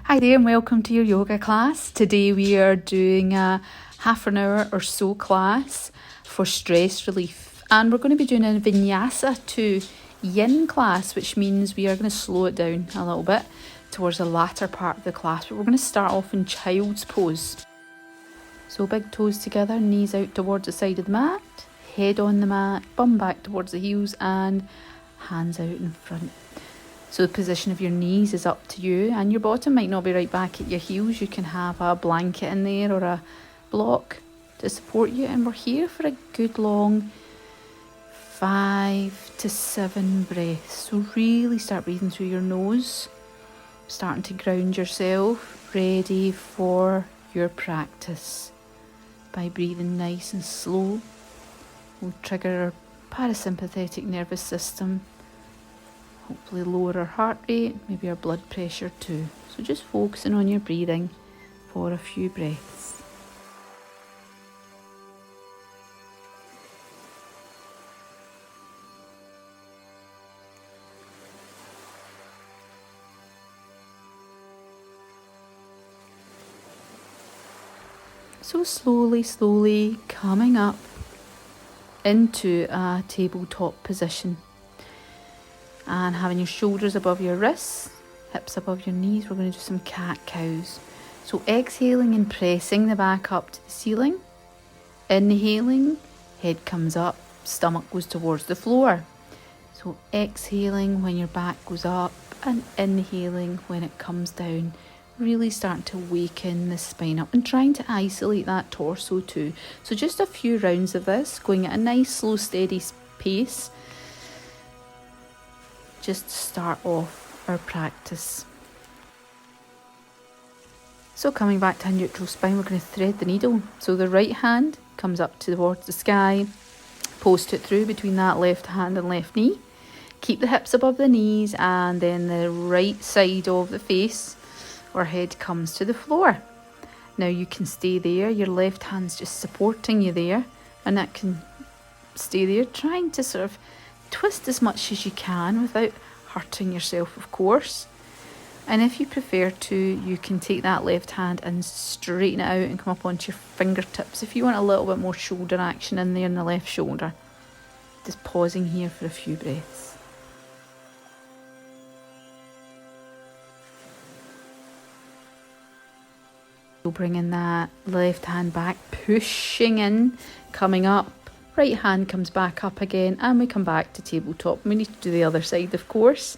Hi there and welcome to your yoga class. Today we are doing a half an hour or so class for stress relief, and we're going to be doing a Vinyasa to Yin class, which means we are going to slow it down a little bit towards the latter part of the class, but we're going to start off in child's pose. So big toes together, knees out towards the side of the mat, head on the mat, bum back towards the heels and hands out in front. So the position of your knees is up to you, and your bottom might not be right back at your heels. You can have a blanket in there or a block to support you, and we're here for a good long 5 to 7 breaths. So really start breathing through your nose, starting to ground yourself, ready for your practice. By breathing nice and slow, we'll trigger our parasympathetic nervous system, hopefully lower our heart rate, maybe our blood pressure too. So just focusing on your breathing for a few breaths. So slowly coming up into a tabletop position. And having your shoulders above your wrists, hips above your knees, we're going to do some cat-cows. So exhaling and pressing the back up to the ceiling. Inhaling, head comes up, stomach goes towards the floor. So exhaling when your back goes up and inhaling when it comes down. Really starting to waken the spine up and trying to isolate that torso too. So just a few rounds of this, going at a nice slow steady pace. Just to start off our practice. So coming back to a neutral spine, we're going to thread the needle. So the right hand comes up towards the sky, post it through between that left hand and left knee. Keep the hips above the knees, and then the right side of the face or head comes to the floor. Now you can stay there, your left hand's just supporting you there, and that can stay there, trying to sort of twist as much as you can without hurting yourself, of course. And if you prefer to, you can take that left hand and straighten it out and come up onto your fingertips if you want a little bit more shoulder action in there in the left shoulder. Just pausing here for a few breaths. So bringing that left hand back, pushing in, coming up. Right hand comes back up again, and we come back to tabletop. We need to do the other side, of course.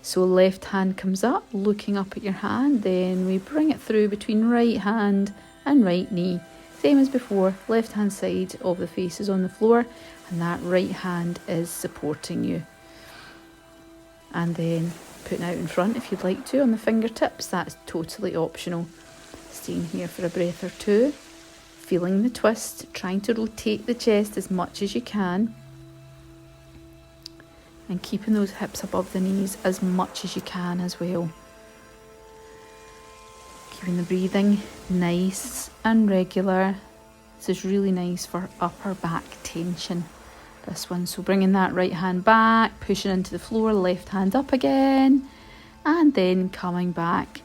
So left hand comes up, looking up at your hand, then we bring it through between right hand and right knee. Same as before, left hand side of the face is on the floor, and that right hand is supporting you. And then putting out in front if you'd like to on the fingertips, that's totally optional. Staying here for a breath or two. Feeling the twist, trying to rotate the chest as much as you can, and keeping those hips above the knees as much as you can as well. Keeping the breathing nice and regular. This is really nice for upper back tension, this one. So bringing that right hand back, pushing into the floor, left hand up again, and then coming back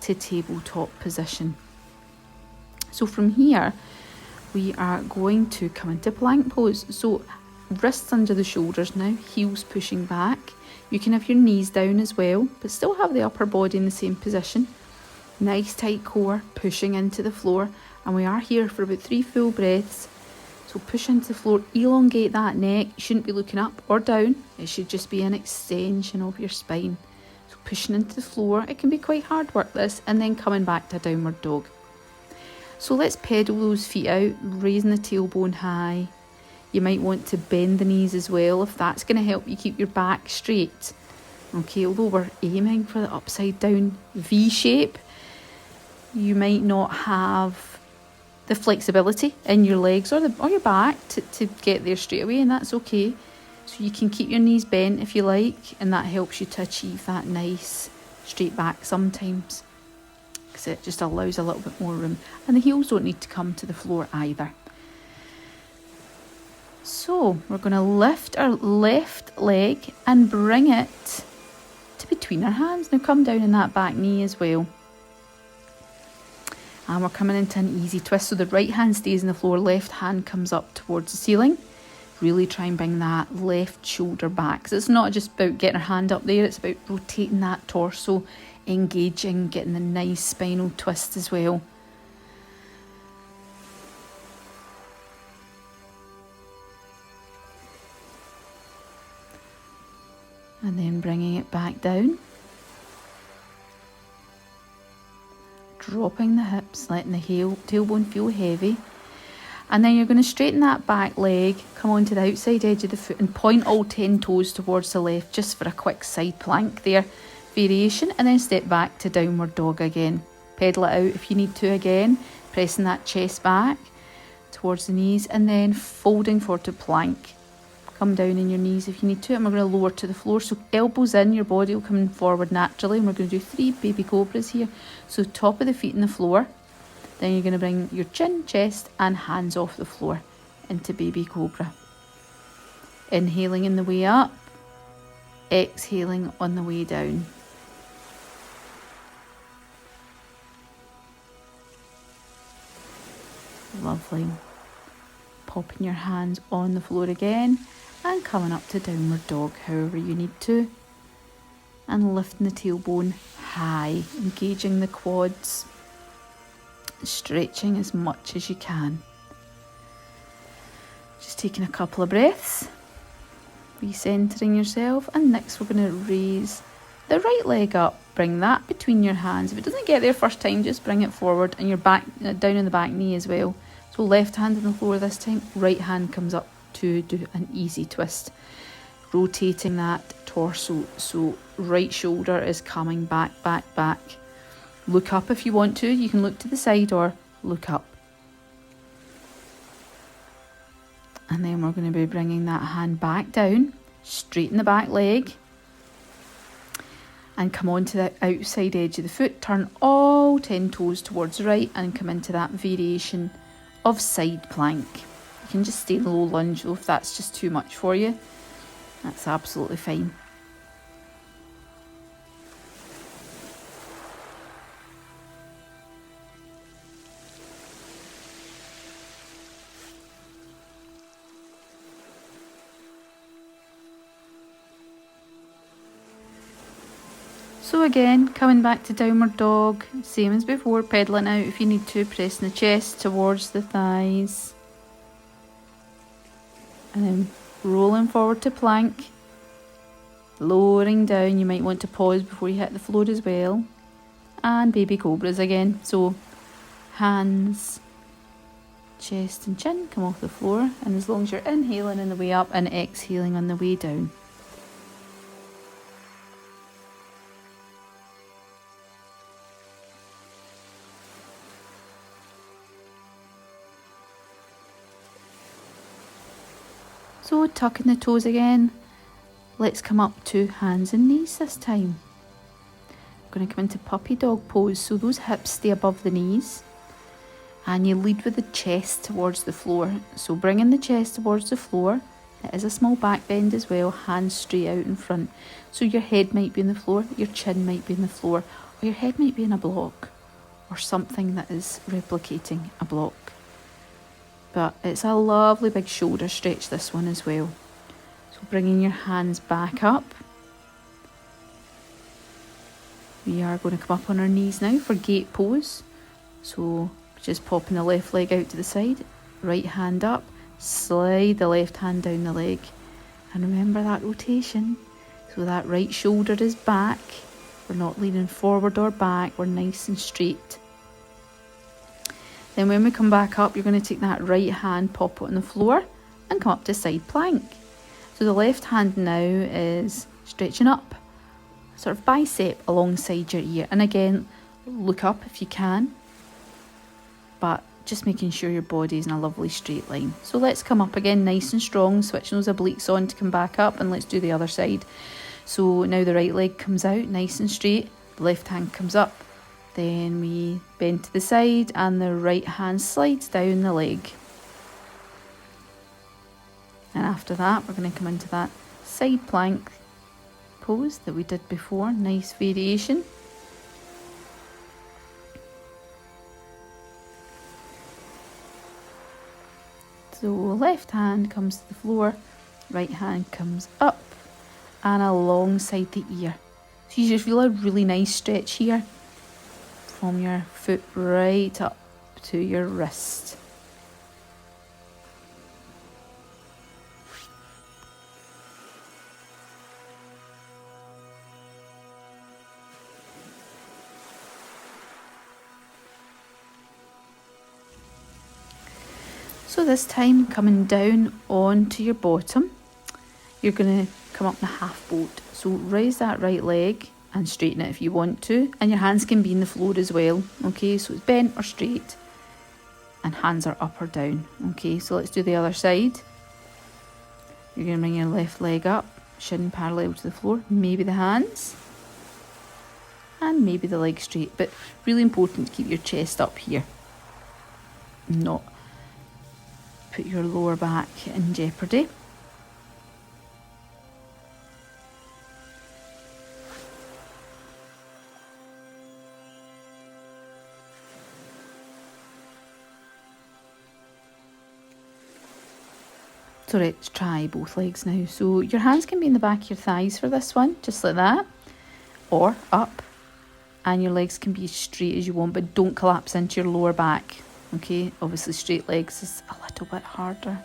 to tabletop position. So from here, we are going to come into plank pose. So wrists under the shoulders now, heels pushing back. You can have your knees down as well, but still have the upper body in the same position. Nice tight core, pushing into the floor. And we are here for about 3 full breaths. So push into the floor, elongate that neck. You shouldn't be looking up or down. It should just be an extension of your spine. So pushing into the floor, it can be quite hard work this, and then coming back to a downward dog. So let's pedal those feet out, raising the tailbone high. You might want to bend the knees as well if that's going to help you keep your back straight. Okay, although we're aiming for the upside down V shape, you might not have the flexibility in your legs or your back to get there straight away, and that's okay. So you can keep your knees bent if you like, and that helps you to achieve that nice straight back sometimes. It just allows a little bit more room, and the heels don't need to come to the floor either. So we're going to lift our left leg and bring it to between our hands. Now come down in that back knee as well. And we're coming into an easy twist. So the right hand stays on the floor, left hand comes up towards the ceiling. Really try and bring that left shoulder back. So it's not just about getting our hand up there, it's about rotating that torso, engaging, getting the nice spinal twist as well. And then bringing it back down. Dropping the hips, letting the tailbone feel heavy. And then you're going to straighten that back leg, come onto the outside edge of the foot and point all 10 toes towards the left just for a quick side plank there. Variation, and then step back to downward dog again. Pedal it out if you need to again, pressing that chest back towards the knees and then folding forward to plank. Come down in your knees if you need to, and we're going to lower to the floor. So elbows in, your body will come forward naturally, and we're going to do 3 baby cobras here. So top of the feet on the floor, then you're going to bring your chin, chest and hands off the floor into baby cobra. Inhaling in the way up, exhaling on the way down. Lovely. Popping your hands on the floor again and coming up to downward dog however you need to, and lifting the tailbone high, engaging the quads, stretching as much as you can. Just taking a couple of breaths, recentering yourself, and next we're going to raise the right leg up, bring that between your hands. If it doesn't get there first time, just bring it forward, and your back down on the back knee as well. So left hand on the floor this time, right hand comes up to do an easy twist, rotating that torso. So right shoulder is coming back, back, back. Look up if you want to. You can look to the side or look up. And then we're going to be bringing that hand back down, straighten the back leg, and come onto the outside edge of the foot. Turn all 10 toes towards the right and come into that variation of side plank. You can just stay in low lunge though if that's just too much for you. That's absolutely fine. So again, coming back to downward dog, same as before, pedaling out if you need to, pressing the chest towards the thighs. And then rolling forward to plank, lowering down. You might want to pause before you hit the floor as well. And baby cobras again. So hands, chest and chin come off the floor. And as long as you're inhaling on the way up and exhaling on the way down. So tucking the toes again, let's come up to hands and knees this time. I'm going to come into puppy dog pose, so those hips stay above the knees and you lead with the chest towards the floor. So bringing the chest towards the floor, it is a small back bend as well, hands straight out in front. So your head might be on the floor, your chin might be on the floor, or your head might be in a block or something that is replicating a block. But it's a lovely big shoulder stretch, this one as well. So bringing your hands back up. We are going to come up on our knees now for gate pose. So just popping the left leg out to the side, right hand up, slide the left hand down the leg. And remember that rotation. So that right shoulder is back. We're not leaning forward or back, we're nice and straight. Then when we come back up, you're going to take that right hand, pop it on the floor and come up to side plank. So the left hand now is stretching up, sort of bicep alongside your ear. And again, look up if you can, but just making sure your body is in a lovely straight line. So let's come up again nice and strong, switching those obliques on to come back up, and let's do the other side. So now the right leg comes out nice and straight, the left hand comes up. Then we bend to the side and the right hand slides down the leg. And after that, we're going to come into that side plank pose that we did before. Nice variation. So left hand comes to the floor, right hand comes up and alongside the ear. So you just feel a really nice stretch here from your foot right up to your wrist. So this time, coming down onto your bottom, you're going to come up in a half boat. So raise that right leg and straighten it if you want to. And your hands can be in the floor as well. Okay, so it's bent or straight. And hands are up or down. Okay, so let's do the other side. You're going to bring your left leg up, shin parallel to the floor. Maybe the hands. And maybe the leg straight. But really important to keep your chest up here. Not put your lower back in jeopardy. So let's try both legs now. So your hands can be in the back of your thighs for this one, just like that, or up, and your legs can be as straight as you want, but don't collapse into your lower back. Okay, obviously straight legs is a little bit harder.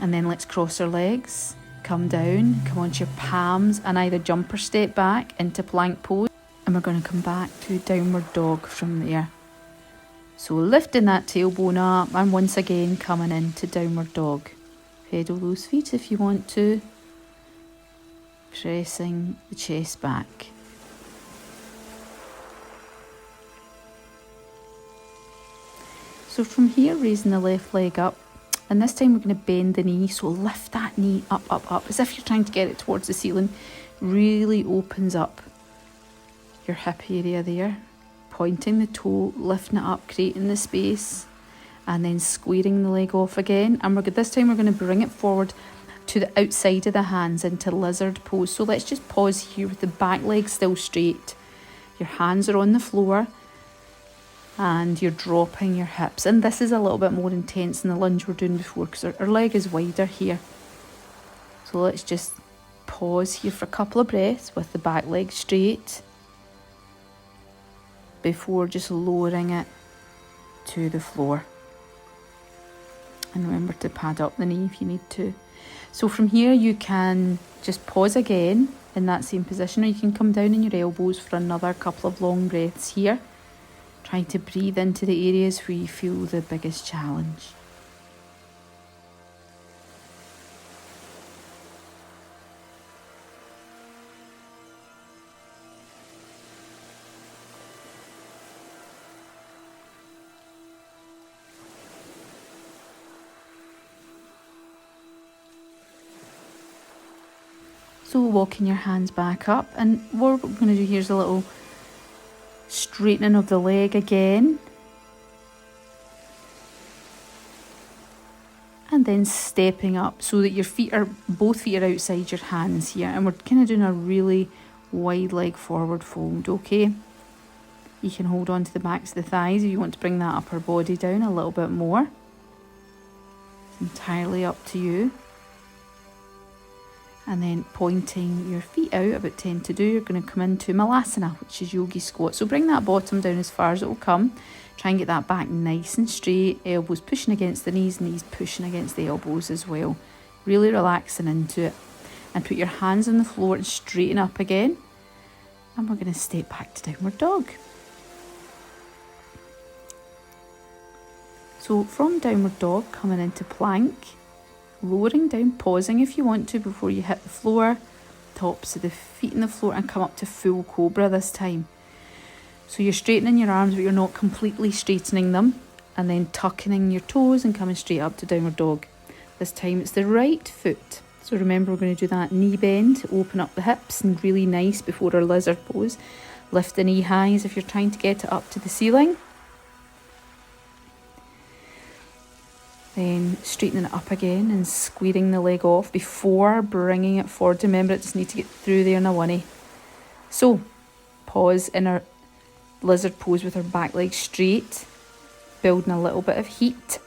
And then let's cross our legs, come down, come onto your palms and either jump or step back into plank pose. And we're going to come back to downward dog from there. So lifting that tailbone up and once again coming into downward dog. Pedal those feet if you want to. Pressing the chest back. So from here, raising the left leg up, and this time we're going to bend the knee, so lift that knee up, up, up, as if you're trying to get it towards the ceiling. Really opens up your hip area there, pointing the toe, lifting it up, creating the space, and then squaring the leg off again. And this time we're going to bring it forward to the outside of the hands into lizard pose. So let's just pause here with the back leg still straight. Your hands are on the floor. And you're dropping your hips. And this is a little bit more intense than the lunge we're doing before because our leg is wider here. So let's just pause here for a couple of breaths with the back leg straight before just lowering it to the floor. And remember to pad up the knee if you need to. So from here you can just pause again in that same position, or you can come down on your elbows for another couple of long breaths here. Trying to breathe into the areas where you feel the biggest challenge. So walking your hands back up, and what we're going to do here is a little straightening of the leg again, and then stepping up so that your both feet are outside your hands here, and we're kind of doing a really wide leg forward fold. Okay, you can hold on to the backs of the thighs if you want to bring that upper body down a little bit more. It's entirely up to you. And then pointing your feet out, about 10 to do, you're going to come into Malasana, which is yogi squat. So bring that bottom down as far as it will come. Try and get that back nice and straight. Elbows pushing against the knees pushing against the elbows as well. Really relaxing into it. And put your hands on the floor and straighten up again. And we're going to step back to downward dog. So from downward dog, coming into plank. Lowering down, pausing if you want to before you hit the floor, tops of the feet in the floor, and come up to full cobra this time. So you're straightening your arms, but you're not completely straightening them, and then tucking in your toes and coming straight up to downward dog. This time it's the right foot. So remember, we're going to do that knee bend, open up the hips, and really nice before our lizard pose. Lift the knee high as if you're trying to get it up to the ceiling. Then straightening it up again and squaring the leg off before bringing it forward. Remember, it just needs to get through there in a one. So pause in our lizard pose with our back leg straight, building a little bit of heat.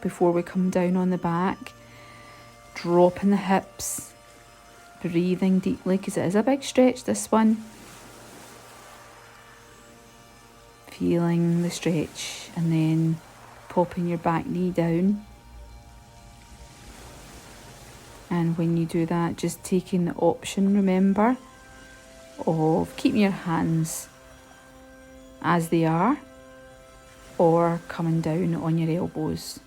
before we come down on the back. Dropping the hips, breathing deeply because it is a big stretch, this one. Feeling the stretch and then popping your back knee down. And when you do that, just taking the option, remember, of keeping your hands as they are or coming down on your elbows.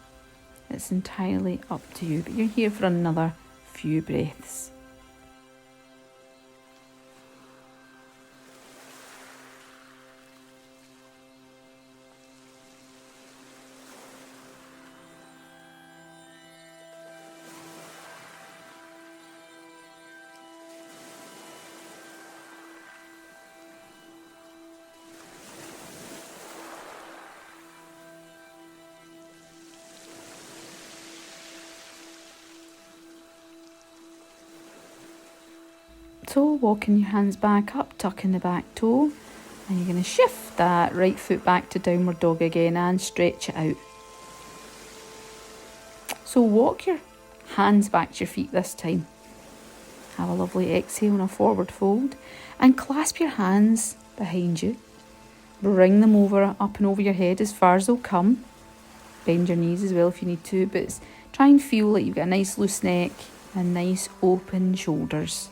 It's entirely up to you, but you're here for another few breaths. So walking your hands back up, tucking the back toe, and you're going to shift that right foot back to downward dog again and stretch it out. So walk your hands back to your feet this time. Have a lovely exhale and a forward fold, and clasp your hands behind you. Bring them over, up and over your head as far as they'll come. Bend your knees as well if you need to, but try and feel like you've got a nice loose neck and nice open shoulders.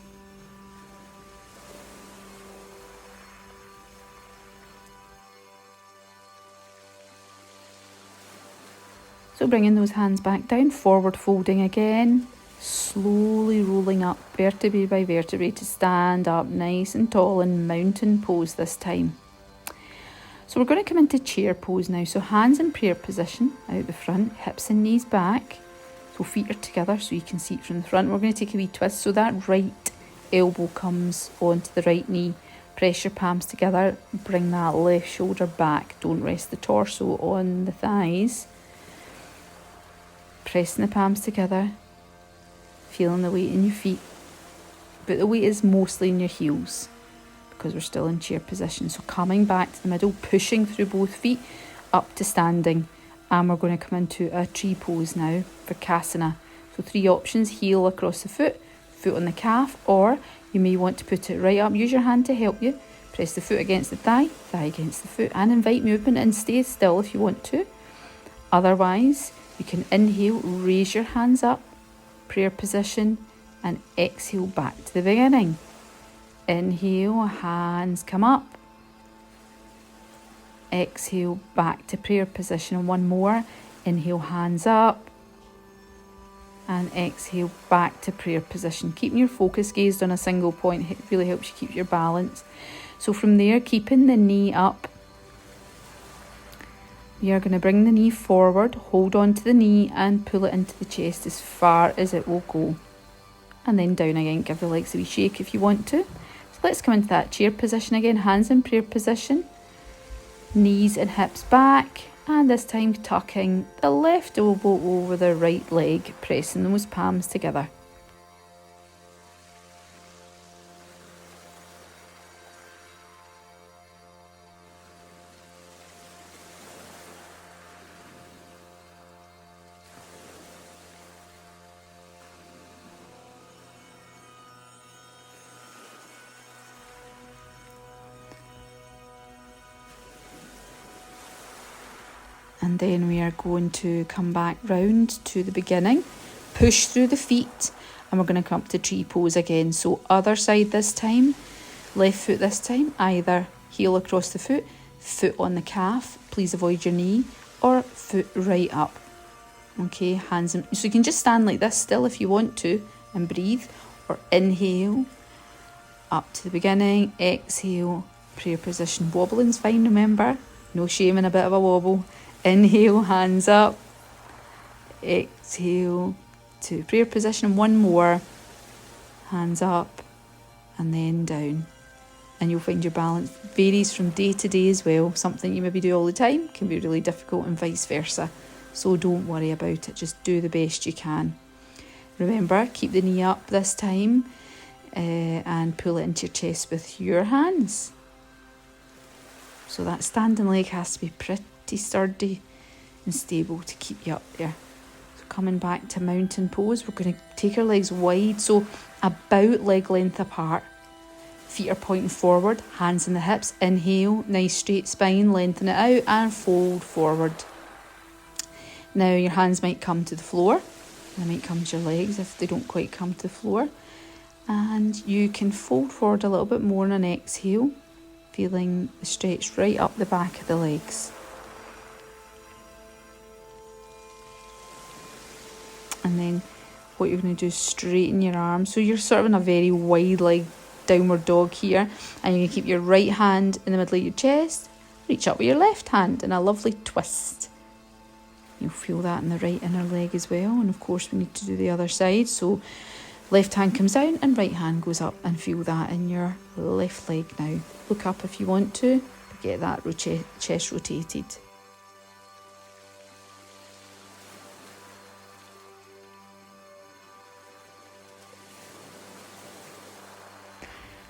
So bringing those hands back down, forward folding again, slowly rolling up vertebrae by vertebrae to stand up nice and tall in mountain pose this time. So we're going to come into chair pose now. So hands in prayer position out the front, hips and knees back. So feet are together so you can see it from the front. We're going to take a wee twist so that right elbow comes onto the right knee. Press your palms together, bring that left shoulder back. Don't rest the torso on the thighs. Pressing the palms together, feeling the weight in your feet, but the weight is mostly in your heels because we're still in chair position. So coming back to the middle, pushing through both feet up to standing, and we're going to come into a tree pose now for Kasana. So 3 options: heel across the foot, foot on the calf, or you may want to put it right up. Use your hand to help you. Press the foot against the thigh, thigh against the foot, and invite movement and stay still if you want to. Otherwise, you can inhale, raise your hands up, prayer position, and exhale back to the beginning. Inhale, hands come up. Exhale, back to prayer position. And one more. Inhale, hands up. And exhale, back to prayer position. Keeping your focus gazed on a single point really helps you keep your balance. So from there, keeping the knee up, we are going to bring the knee forward, hold on to the knee and pull it into the chest as far as it will go. And then down again, give the legs a wee shake if you want to. So let's come into that chair position again, hands in prayer position, knees and hips back, and this time tucking the left elbow over the right leg, pressing those palms together. And then we are going to come back round to the beginning, push through the feet, and we're going to come up to tree pose again. So other side this time, left foot this time, either heel across the foot, foot on the calf, please avoid your knee, or foot right up. Okay, hands in, so you can just stand like this still if you want to and breathe, or inhale, up to the beginning, exhale, prayer position. Wobbling's fine, remember, no shame in a bit of a wobble. Inhale, hands up. Exhale to prayer position. One more. Hands up and then down. And you'll find your balance varies from day to day as well. Something you maybe do all the time can be really difficult and vice versa. So don't worry about it. Just do the best you can. Remember, keep the knee up this time and pull it into your chest with your hands. So that standing leg has to be pretty sturdy and stable to keep you up there. coming back to mountain pose. We're going to take our legs wide, so about leg length apart. Feet are pointing forward, hands in the hips. Inhale, nice straight spine, lengthen it out and fold forward. Now your hands might come to the floor. They might come to your legs if they don't quite come to the floor. And you can fold forward a little bit more on an exhale, feeling the stretch right up the back of the legs. And then what you're going to do is straighten your arms. So you're sort of in a very wide leg downward dog here. And you can keep your right hand in the middle of your chest. Reach up with your left hand in a lovely twist. You'll feel that in the right inner leg as well. And of course we need to do the other side. So left hand comes down and right hand goes up, and feel that in your left leg now. Look up if you want to, but get that chest rotated.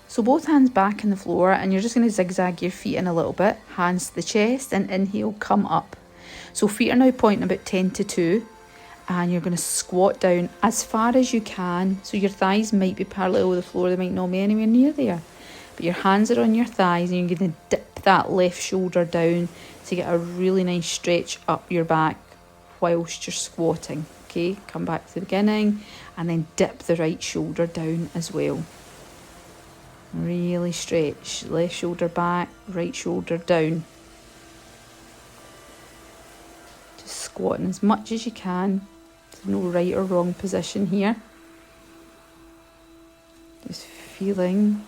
So both hands back on the floor, and you're just going to zigzag your feet in a little bit. Hands to the chest and inhale, come up. So feet are now pointing about 10 to 2. And you're going to squat down as far as you can. So your thighs might be parallel with the floor, they might not be anywhere near there. But your hands are on your thighs, and you're going to dip that left shoulder down to get a really nice stretch up your back whilst you're squatting. Okay, come back to the beginning and then dip the right shoulder down as well. Really stretch, left shoulder back, right shoulder down. Just squatting as much as you can. There's no right or wrong position here. Just feeling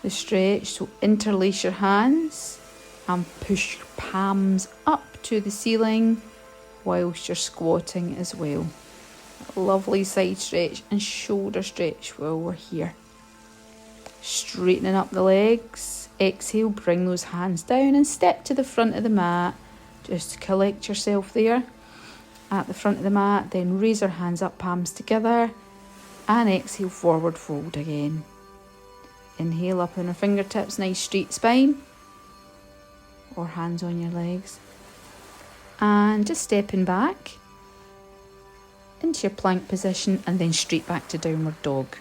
the stretch. So interlace your hands and push your palms up to the ceiling whilst you're squatting as well. A lovely side stretch and shoulder stretch while we're here. Straightening up the legs. Exhale, bring those hands down and step to the front of the mat. Just collect yourself there at the front of the mat. Then raise our hands up, palms together. And exhale, forward fold again. Inhale, up on our fingertips, nice straight spine. Or hands on your legs. And just stepping back into your plank position and then straight back to downward dog.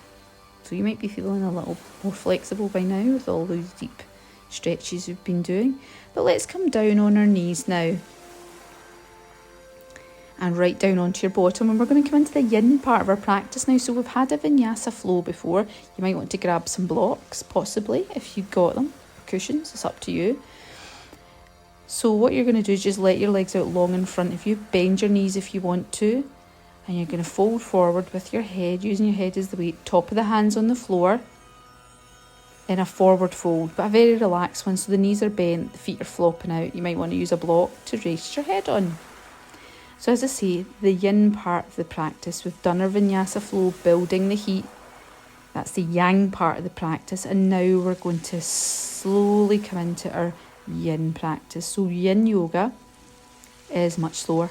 So you might be feeling a little more flexible by now with all those deep stretches we've been doing. But let's come down on our knees now. And right down onto your bottom. And we're going to come into the yin part of our practice now. So we've had a Vinyasa Flow before. You might want to grab some blocks, possibly, if you've got them. Cushions, it's up to you. So what you're going to do is just let your legs out long in front of you. Bend your knees if you want to. And you're going to fold forward with your head, using your head as the weight. Top of the hands on the floor in a forward fold, but a very relaxed one. So the knees are bent, the feet are flopping out. You might want to use a block to rest your head on. So as I say, the yin part of the practice, we've done our Vinyasa Flow, building the heat. That's the yang part of the practice. And now we're going to slowly come into our yin practice. So yin yoga is much slower.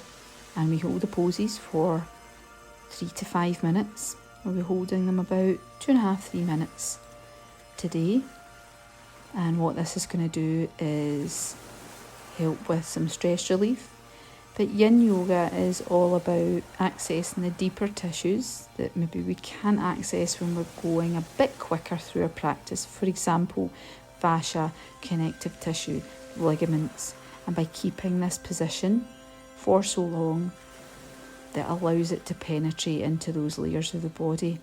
And we hold the poses for 3 to 5 minutes. We'll be holding them about 2.5-3 minutes today. And what this is going to do is help with some stress relief. But yin yoga is all about accessing the deeper tissues that maybe we can't access when we're going a bit quicker through our practice. For example, fascia, connective tissue, ligaments. And by keeping this position for so long, that allows it to penetrate into those layers of the body.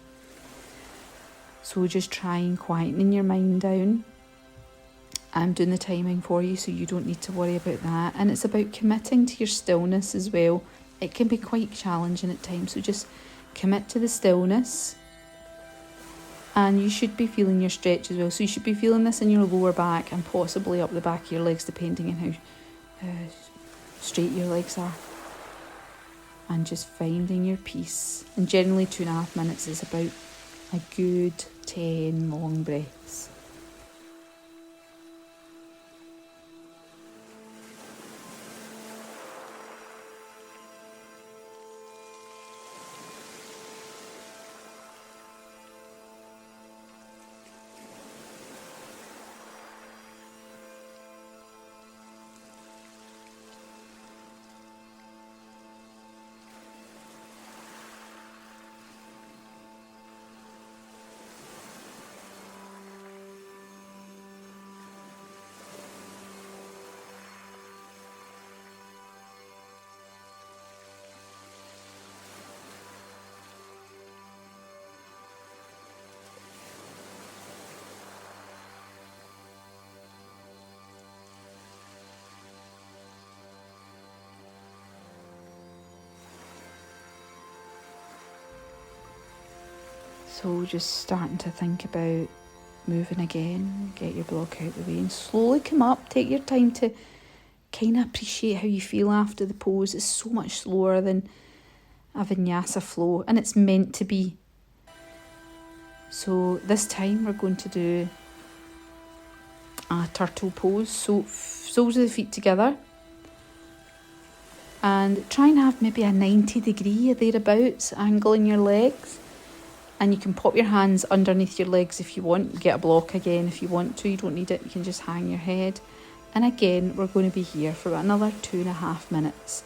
So just try and quieten your mind down. I'm doing the timing for you, so you don't need to worry about that. And it's about committing to your stillness as well. It can be quite challenging at times, so just commit to the stillness. And you should be feeling your stretch as well. So you should be feeling this in your lower back and possibly up the back of your legs, depending on how straight your legs are. And just finding your peace. And generally 2.5 minutes is about a good 10 long breaths. So just starting to think about moving again, get your block out of the way and slowly come up. Take your time to kind of appreciate how you feel after the pose. It's so much slower than a Vinyasa Flow, and it's meant to be. So this time we're going to do a turtle pose. So soles of the feet together, and try and have maybe a 90-degree or thereabouts angle in your legs. And you can pop your hands underneath your legs if you want. Get a block again if you want to. You don't need it. You can just hang your head. And again, we're going to be here for about another 2.5 minutes.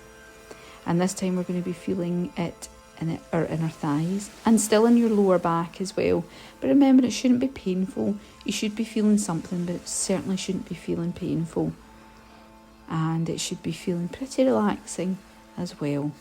And this time we're going to be feeling it in our inner thighs and still in your lower back as well. But remember, it shouldn't be painful. You should be feeling something, but it certainly shouldn't be feeling painful. And it should be feeling pretty relaxing as well.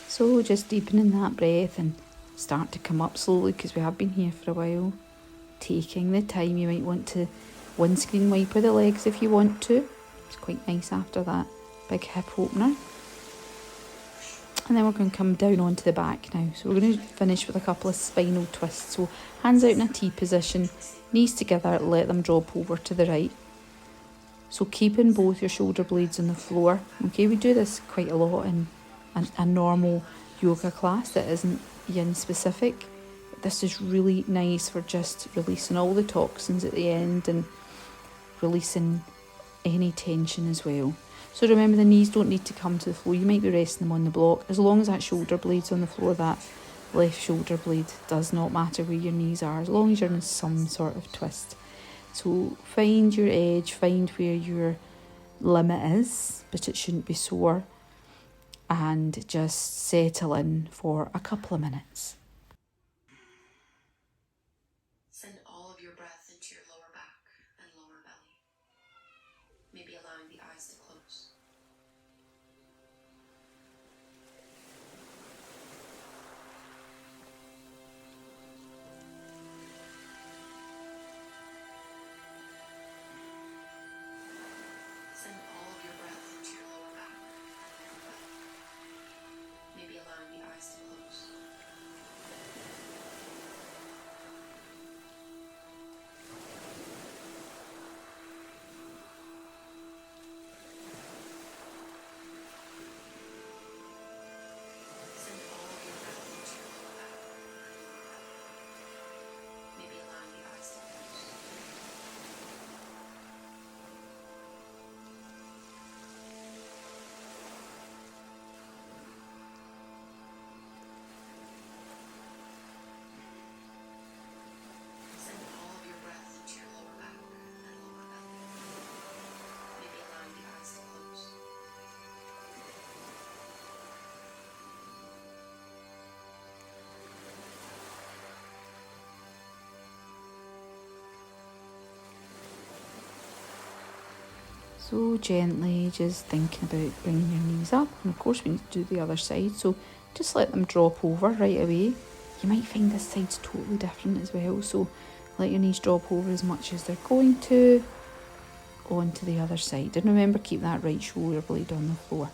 So just deepening that breath and start to come up slowly because we have been here for a while. Taking the time, you might want to windscreen wiper the legs if you want to. It's quite nice after that big hip opener. And then we're going to come down onto the back now. So we're going to finish with a couple of spinal twists. So hands out in a T position, knees together, let them drop over to the right. So keeping both your shoulder blades on the floor. Okay, we do this quite a lot in a normal yoga class that isn't yin specific. But this is really nice for just releasing all the toxins at the end and releasing any tension as well. So remember, the knees don't need to come to the floor. You might be resting them on the block. As long as that shoulder blade's on the floor, that left shoulder blade, does not matter where your knees are, as long as you're in some sort of twist. So find your edge, find where your limit is, but it shouldn't be sore. And just settle in for a couple of minutes. Send all of your breath into your lower back and lower belly, maybe allowing the eyes to close. Send all of your breath into your lower back and lower belly, maybe allowing the eyes to close. So gently just thinking about bringing your knees up, and of course we need to do the other side, so just let them drop over right away. You might find this side's totally different as well, so let your knees drop over as much as they're going to onto the other side, and remember, keep that right shoulder blade on the floor.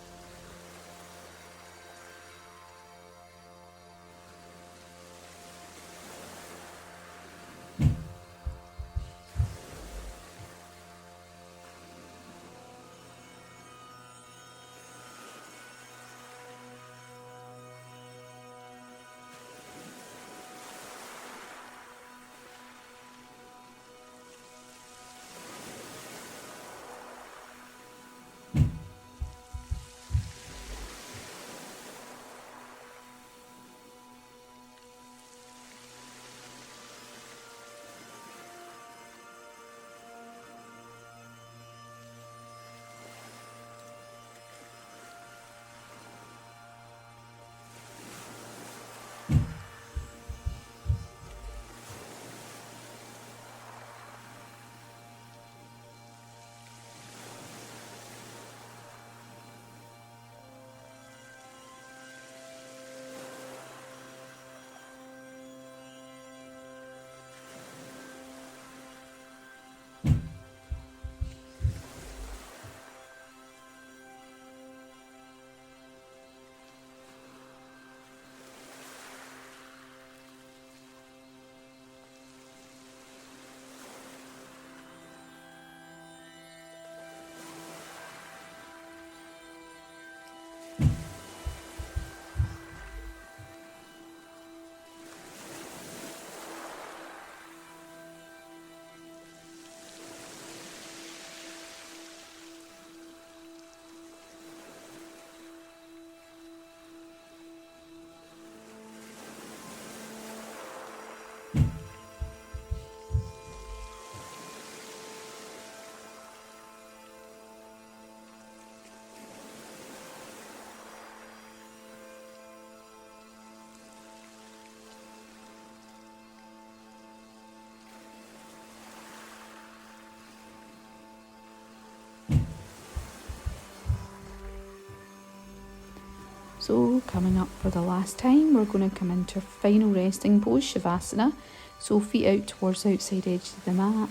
So coming up for the last time, we're going to come into our final resting pose, Shavasana. So feet out towards the outside edge of the mat,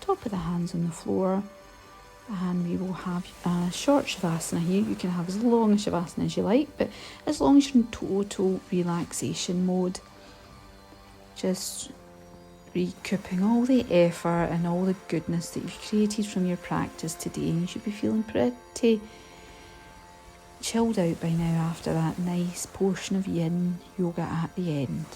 top of the hands on the floor, and we will have a short Shavasana here. You can have as long a Shavasana as you like, but as long as you're in total relaxation mode, just recouping all the effort and all the goodness that you've created from your practice today, and you should be feeling pretty chilled out by now after that nice portion of yin yoga at the end.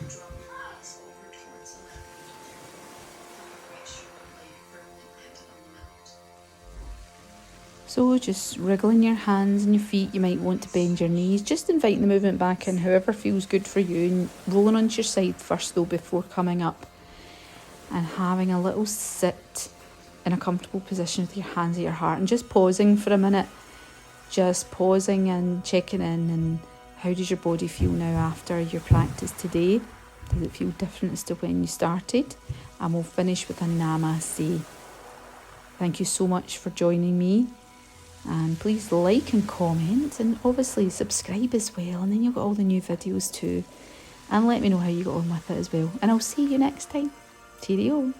Drop your knees over towards the left. And your right shoulder blade firmly planted on the mat. So just wriggling your hands and your feet. You might want to bend your knees, just inviting the movement back in however feels good for you, and rolling onto your side first though before coming up, and having a little sit in a comfortable position with your hands at your heart, and just pausing for a minute, just pausing and checking in. And how does your body feel now after your practice today? Does it feel different as to when you started? and we'll finish with a Namaste. Thank you so much for joining me, and please like and comment, and obviously subscribe as well, and then you'll get all the new videos too, and let me know how you got on with it as well, and I'll see you next time. Cheerio.